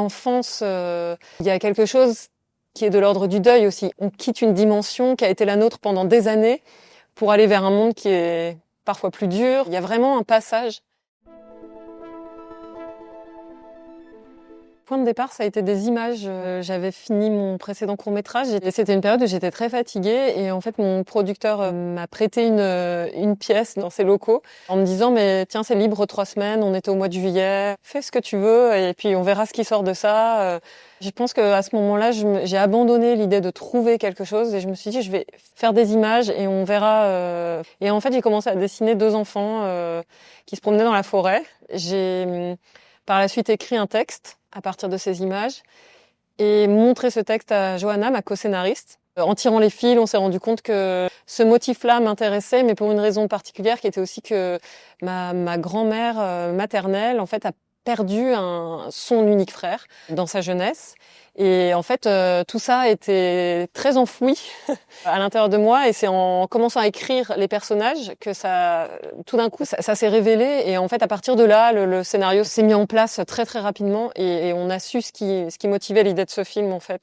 l'enfance, il y a quelque chose qui est de l'ordre du deuil aussi. On quitte une dimension qui a été la nôtre pendant des années pour aller vers un monde qui est parfois plus dur. Il y a vraiment un passage. Le point de départ, ça a été des images. J'avais fini mon précédent court-métrage et c'était une période où j'étais très fatiguée et en fait mon producteur m'a prêté une pièce dans ses locaux en me disant mais tiens, c'est libre 3 semaines, on était au mois de juillet, fais ce que tu veux et puis on verra ce qui sort de ça. Je pense qu'à ce moment-là, j'ai abandonné l'idée de trouver quelque chose et je me suis dit je vais faire des images et on verra. Et en fait, j'ai commencé à dessiner 2 enfants qui se promenaient dans la forêt. J'ai par la suite écrit un texte à partir de ces images et montré ce texte à Johanna, ma co-scénariste. En tirant les fils, on s'est rendu compte que ce motif-là m'intéressait, mais pour une raison particulière qui était aussi que ma grand-mère maternelle, en fait, a perdu son unique frère dans sa jeunesse. Et en fait, tout ça était très enfoui à l'intérieur de moi. Et c'est en commençant à écrire les personnages que tout d'un coup, ça s'est révélé. Et en fait, à partir de là, le scénario s'est mis en place très très rapidement. Et on a su ce qui motivait l'idée de ce film, en fait.